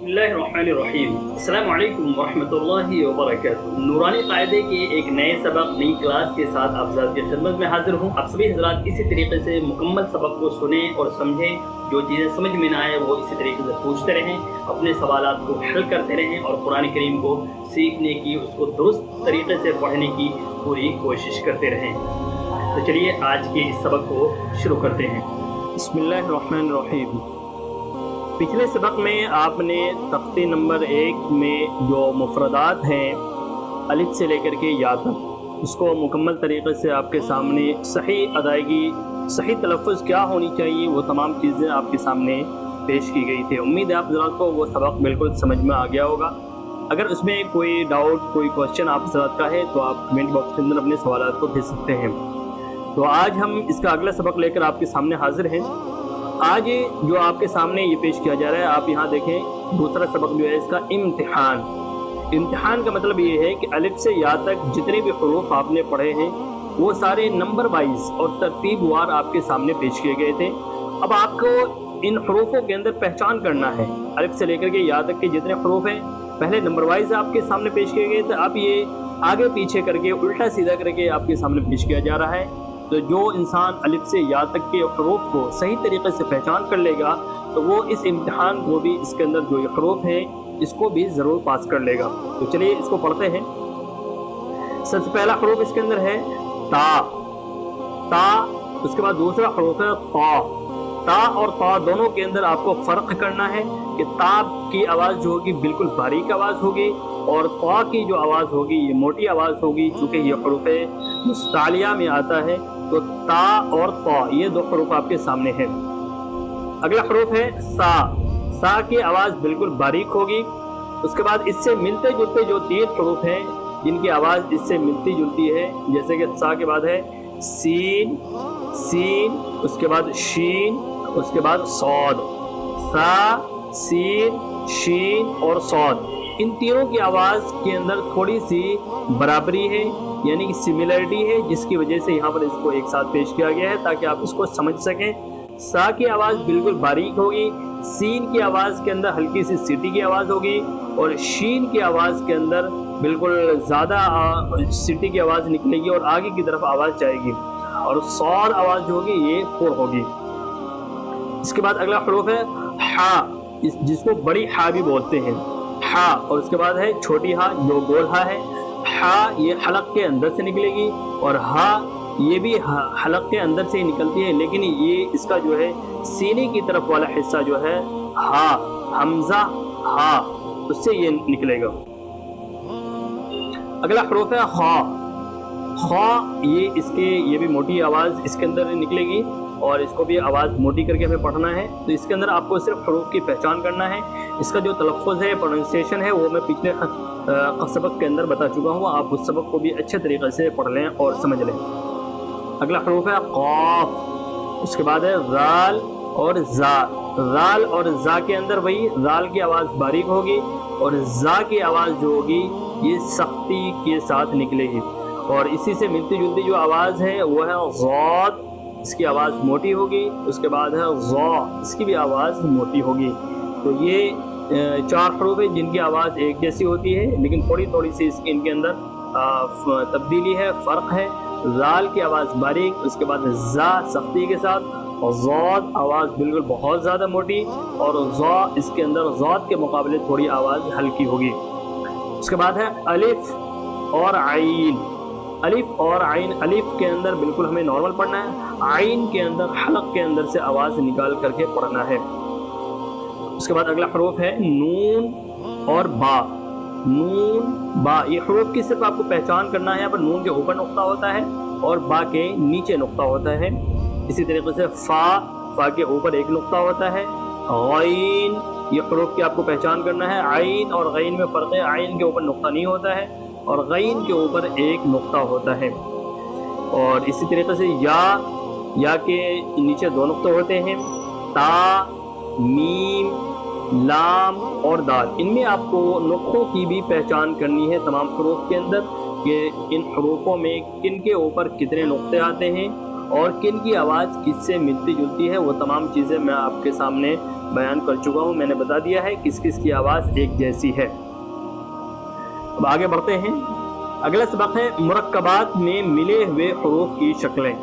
बिस्मिल्लाहिर्रहमानिर्रहीम। अस्सलामु अलैकुम वरहमतुल्लाहि वबरकातुहू। नूरानी कायदे के एक नए सबक, नई क्लास के साथ आप हज़रात की खिदमत में हाजिर हूँ। आप सभी हज़रात इसी तरीके से मुकम्मल सबक को सुनें और समझें। जो चीज़ें समझ में ना आए वो इसी तरीके से पूछते रहें, अपने सवालात को हल करते रहें और कुरान करीम को सीखने की, उसको दुरुस्त तरीके से पढ़ने की पूरी कोशिश करते रहें। तो चलिए आज के इस सबक को शुरू करते हैं। बिस्मिल्लाहिर्रहमानिर्रहीम। पिछले सबक में आपने तख्ती नंबर 1 में जो मुफरदात हैं अलिफ से लेकर के या तक, उसको मुकम्मल तरीक़े से आपके सामने सही अदायगी, सही तलफ़्फ़ुज़ क्या होनी चाहिए, वो तमाम चीज़ें आपके सामने पेश की गई थी। उम्मीद है आप हज़रात को वो सबक बिल्कुल समझ में आ गया होगा। अगर उसमें कोई डाउट, कोई क्वेश्चन आप हज़रात का है तो आप कमेंट बॉक्स के अंदर अपने सवालात को भेज सकते हैं। तो आज हम इसका अगला सबक लेकर आपके सामने हाज़िर हैं। आज जो आपके सामने ये पेश किया जा रहा है, आप यहाँ देखें, दूसरा सबक जो है इसका इम्तिहान। इम्तिहान का मतलब ये है कि अलिफ से या तक जितने भी हुरूफ आपने पढ़े हैं वो सारे नंबर वाइज और तरतीब वार आपके सामने पेश किए गए थे। अब आपको इन हुरूफों के अंदर पहचान करना है। अलिफ से लेकर के या तक के जितने हुरूफ हैं पहले नंबर वाइज आपके सामने पेश किए गए थे, अब ये आगे पीछे करके उल्टा सीधा करके आपके सामने पेश किया जा रहा है। तो जो इंसान अलिफ से या तक के हुरूफ को सही तरीके से पहचान कर लेगा तो वो इस इम्तिहान को भी, इसके अंदर जो ये हुरूफ हैं इसको भी ज़रूर पास कर लेगा। तो चलिए इसको पढ़ते हैं। सबसे पहला हुरूफ इसके अंदर है ता। ता, उसके बाद दूसरा हुरूफ है ता। ता और ता दोनों के अंदर आपको फ़र्क करना है कि ता की आवाज़ जो होगी बिल्कुल बारीक आवाज़ होगी और ता की जो आवाज़ होगी ये मोटी आवाज़ होगी। चूँकि ये हुरूफ मुस्तालिया में आता है तो ता और ता ये दो हुरूफ आपके सामने हैं। अगला हुरूफ है सा। सा की आवाज़ बिल्कुल बारीक होगी। उसके बाद इससे मिलते जुलते जो 3 हुरूफ हैं जिनकी आवाज़ इससे मिलती जुलती है, जैसे कि सा के बाद है सीन, सीन, उसके बाद शीन, उसके बाद सौद। सा, सीन, शीन और सौद, इन तीनों की आवाज़ के अंदर थोड़ी सी बराबरी है, यानी कि सिमिलरिटी है, जिसकी वजह से यहाँ पर इसको एक साथ पेश किया गया है ताकि आप इसको समझ सकें। सा की आवाज़ बिल्कुल बारीक होगी, सीन की आवाज़ के अंदर हल्की सी सीटी की आवाज़ होगी और शीन की आवाज़ के अंदर बिल्कुल ज़्यादा सीटी की आवाज़ निकलेगी और आगे की तरफ आवाज़ जाएगी। और सौद आवाज़ जो होगी ये पुर होगी। इसके बाद अगला हुरूफ है हा, जिसको बड़ी हा भी बोलते हैं, हा। और उसके बाद है छोटी हा जो गोल हा है। हा ये हलक के अंदर से निकलेगी और हा ये भी हलक के अंदर से ही निकलती है, लेकिन ये इसका जो है सीने की तरफ वाला हिस्सा जो है हा, हमजा हा, उससे ये निकलेगा। अगला हुरूफ है खा। खा ये भी मोटी आवाज़ इसके अंदर निकलेगी और इसको भी आवाज़ मोटी करके हमें पढ़ना है। तो इसके अंदर आपको सिर्फ हुरूफ की पहचान करना है। इसका जो तलफ़्फ़ुज़ है, प्रोनाउंसिएशन है, वो मैं पिछले सबक के अंदर बता चुका हूँ। आप उस सबक को भी अच्छे तरीक़े से पढ़ लें और समझ लें। अगला हुरूफ है क़ाफ़। उसके बाद है ज़ाल और ज़ा। ज़ाल और ज़ा के अंदर वही ज़ाल की आवाज़ बारीक होगी और ज़ा की आवाज़ जो होगी ये सख्ती के साथ निकलेगी। और इसी से मिलती जुलती जो आवाज़ है वो है ज़ाद, इसकी आवाज़ मोटी होगी। उसके बाद है ज़ा, इसकी भी आवाज़ मोटी होगी। तो ये 4 हुरूफ है जिनकी आवाज़ एक जैसी होती है, लेकिन थोड़ी थोड़ी सी इनके अंदर तब्दीली है, फ़र्क है। ज़ाल की आवाज़ बारीक, उसके बाद ज़ा सख्ती के साथ, और ज़ाद आवाज़ बिल्कुल बहुत ज़्यादा मोटी, और ज़ा इसके अंदर ज़ाद के मुकाबले थोड़ी आवाज़ हल्की होगी। उसके बाद है अलिफ और आइन। अलिफ और आइन, अलिफ के अंदर बिल्कुल हमें नॉर्मल पढ़ना है, आइन के अंदर हलक के अंदर से आवाज़ निकाल करके पढ़ना है। उसके बाद अगला हुरूफ है नून और बा। नून, बा, ये हुरूफ की सिर्फ आपको पहचान करना है। यहाँ पर नून के ऊपर नुक्ता होता है और बा के नीचे नुक्ता होता है। इसी तरीके से फ़ा के ऊपर एक नुक्ता होता है। गैन, ये हुरूफ की आपको पहचान करना है। आइन और गैन में फ़र्क है, आइन के ऊपर नुक्ता नहीं होता है और गैन के ऊपर एक नुक्ता होता है। और इसी तरीके से या के नीचे 2 नुक्ते होते हैं। ता, मीम, लाम और दाल, इनमें आपको नुक्तों की भी पहचान करनी है तमाम हुरूफ के अंदर कि इन हुरूफों में किन के ऊपर कितने नुक्ते आते हैं और किन की आवाज़ किससे मिलती जुलती है। वो तमाम चीज़ें मैं आपके सामने بیان कर चुका हूँ, मैंने बता दिया है किस किस की आवाज़ एक जैसी है। अब आगे बढ़ते हैं। अगला सबक है मुरक्कबात में मिले हुए हरूफ की शक्लें।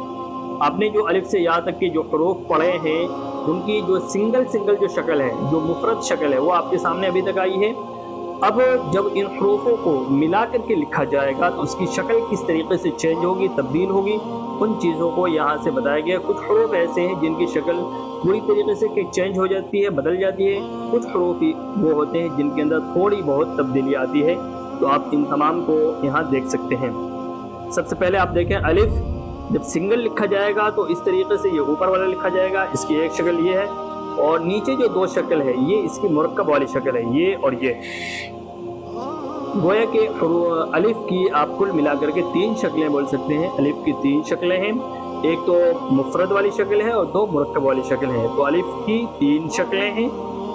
आपने जो अलिफ से या तक के जो हरूफ पढ़े हैं उनकी जो सिंगल जो शक्ल है, जो मुफरद शक्ल है, वो आपके सामने अभी तक आई है। अब जब इन हरूफों को मिला करके लिखा जाएगा तो उसकी शक्ल किस तरीके से चेंज होगी, तब्दील होगी, उन चीज़ों को यहाँ से बताया गया। कुछ हरूफ ऐसे हैं जिनकी शक्ल पूरी तरीके से चेंज हो जाती है, बदल जाती है। कुछ हरूफ वो होते हैं जिनके अंदर थोड़ी बहुत तब्दीली आती है। तो आप इन तमाम को यहाँ देख सकते हैं। सबसे पहले आप देखें अलिफ, जब सिंगल लिखा जाएगा तो इस तरीके से ये ऊपर वाला लिखा जाएगा, इसकी एक शक्ल ये है, और नीचे जो दो शक्ल है ये इसकी मुरक्कब वाली शक्ल है, ये और ये। गोया कि अलिफ की आप कुल मिलाकर के 3 शक्लें बोल सकते हैं। अलिफ की 3 शक्लें हैं, एक तो मुफरद वाली शक्ल है और 2 मुरक्कब वाली शक्ल है। तो अलिफ की 3 शक्लें हैं,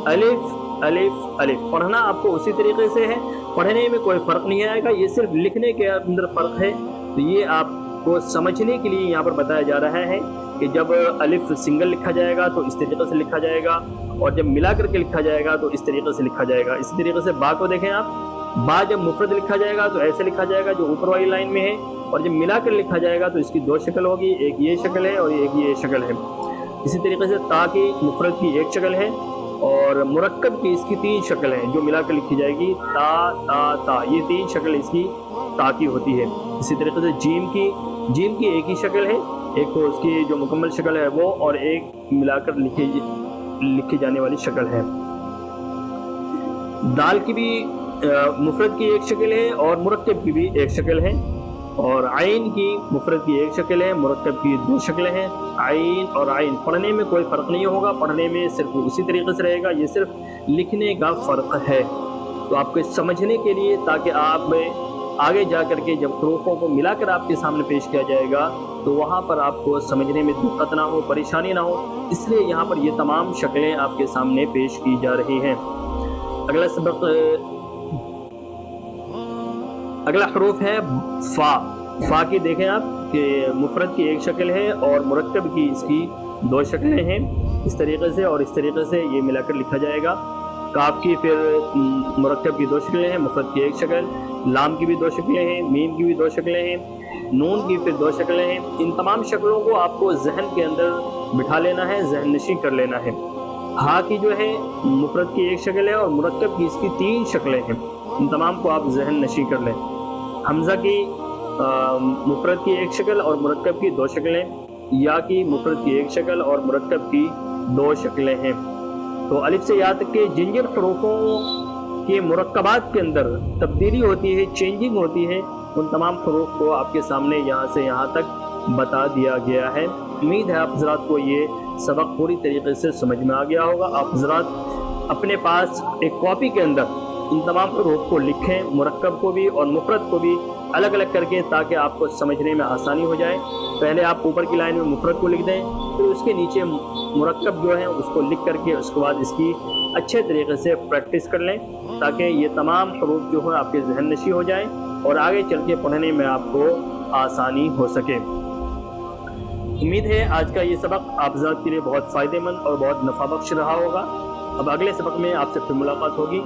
अलिफ अलिफ अलिफ। पढ़ना आपको उसी तरीके से है, पढ़ने में कोई फ़र्क नहीं आएगा, ये सिर्फ लिखने के अंदर फ़र्क है। तो ये आपको समझने के लिए यहाँ पर बताया जा रहा है कि जब अलिफ सिंगल लिखा जाएगा तो इस तरीके से लिखा जाएगा, और जब मिला करके लिखा जाएगा तो इस तरीके से लिखा जाएगा। इसी तरीके से बा को देखें आप, बा जब मुफरद लिखा जाएगा तो ऐसे लिखा जाएगा जो ऊपर वाली लाइन में है, और जब मिला कर लिखा जाएगा तो इसकी 2 शक्ल होगी, एक ये शक्ल है और एक ये शक्ल है। इसी तरीके से ता की मुफरद की 1 शक्ल है और मुरक्कब की इसकी 3 शक्ल है जो मिलाकर लिखी जाएगी, ता ता ता, ये 3 शक्ल इसकी ता की होती है। इसी तरीके से जीम की एक ही शक्ल है, एक तो उसकी जो मुकम्मल शक्ल है वो, और एक मिलाकर लिखी जाने वाली शक्ल है। दाल की भी मुफरद की 1 शक्ल है और मुरक्कब की भी 1 शक्ल है, और आइन की मुफरद की 1 शक्ल है, मुरक्कब की 2 शक्लें हैं। आइन और आइन पढ़ने में कोई फ़र्क नहीं होगा, पढ़ने में सिर्फ उसी तरीके से रहेगा, ये सिर्फ लिखने का फ़र्क है। तो आपको समझने के लिए, ताकि आप आगे जा कर के जब हरूफों को मिलाकर आपके सामने पेश किया जाएगा तो वहाँ पर आपको समझने में दिक्कत ना हो, परेशानी ना हो, इसलिए यहाँ पर ये तमाम शक्लें आपके सामने पेश की जा रही हैं। अगला हरूफ है फ़ा। फ़ा की देखें आप कि मुफरद की 1 शक्ल है और मुरक्कब की इसकी 2 शक्लें हैं, इस तरीके से और इस तरीके से ये मिलाकर लिखा जाएगा। काफ की फिर मुरक्कब की 2 शक्लें हैं, मुफरद की 1 शक्ल, लाम की भी 2 शक्लें हैं, मीम की भी 2 शक्लें हैं, नून की फिर 2 शक्लें हैं। इन तमाम शक्लों को आपको जहन के अंदर बिठा लेना है, जहन नशी कर लेना है। हा की जो है मुफरद की 1 शक्ल है और मुरक्कब की इसकी 3 शक्लें हैं, इन तमाम को आप जहन नशी कर लें। हमज़ा की मुफरद की 1 शक्ल और मुरक्कब की 2 शक्लें, या की मुफरद की 1 शक्ल और मुरक्कब की 2 शक्लें हैं। तो अलिफ से या तक के जिन जिन हरूफों के मुरक्कबात के अंदर तब्दीली होती है, चेंजिंग होती है, उन तमाम हरूफ को आपके सामने यहाँ से यहाँ तक बता दिया गया है। उम्मीद है आप हज़रात को ये सबक पूरी तरीके से समझ में आ गया होगा। आप हज़रात अपने पास एक कॉपी के अंदर इन तमाम हरूफ को लिखें, मुरक्कब को भी और मुफरद को भी अलग अलग करके, ताकि आपको समझने में आसानी हो जाए। पहले आप ऊपर की लाइन में मुफरद को लिख दें, फिर उसके नीचे मुरक्कब जो है उसको लिख करके उसके बाद इसकी अच्छे तरीके से प्रैक्टिस कर लें, ताकि ये तमाम हरूफ जो है आपके जहन नशी हो जाए और आगे चल के पढ़ने में आपको आसानी हो सके। उम्मीद है आज का ये सबक आप हज़रात के लिए बहुत फ़ायदेमंद और बहुत नफ़ा बख्श रहा होगा। अब अगले सबक में आपसे फिर मुलाकात होगी।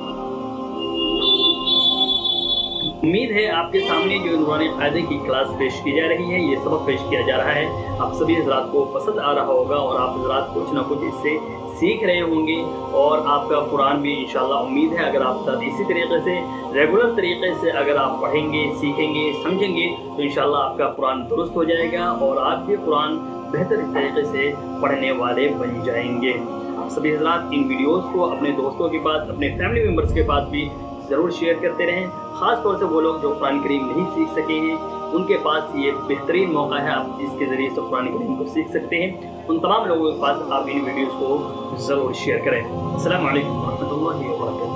उम्मीद है आपके सामने जो नूरानी क़ायदे की क्लास पेश की जा रही है, ये सबक पेश किया जा रहा है, आप सभी हज़रात को पसंद आ रहा होगा और आप हज़रात कुछ ना कुछ इससे सीख रहे होंगे, और आपका कुरान भी इंशाअल्लाह उम्मीद है अगर आप साथ इसी तरीके से रेगुलर तरीके से अगर आप पढ़ेंगे, सीखेंगे, समझेंगे तो इंशाअल्लाह आपका कुरान दुरुस्त हो जाएगा और आप भी कुरान बेहतर तरीके से पढ़ने वाले बन जाएंगे। आप सभी हज़रात इन वीडियोज़ को अपने दोस्तों के पास, अपने फैमिली मेम्बर्स के पास भी ज़रूर शेयर करते रहें। ख़ास तौर से वो लोग जो कुरान करीम नहीं सीख सके हैं, उनके पास ये बेहतरीन मौका है, आप जिसके ज़रिए से कुरान करीम को सीख सकते हैं। उन तमाम लोगों के पास आप इन वीडियोज़ को ज़रूर शेयर करें। अस्सलामु अलैकुम व रहमतुल्लाहि व बरकातहू।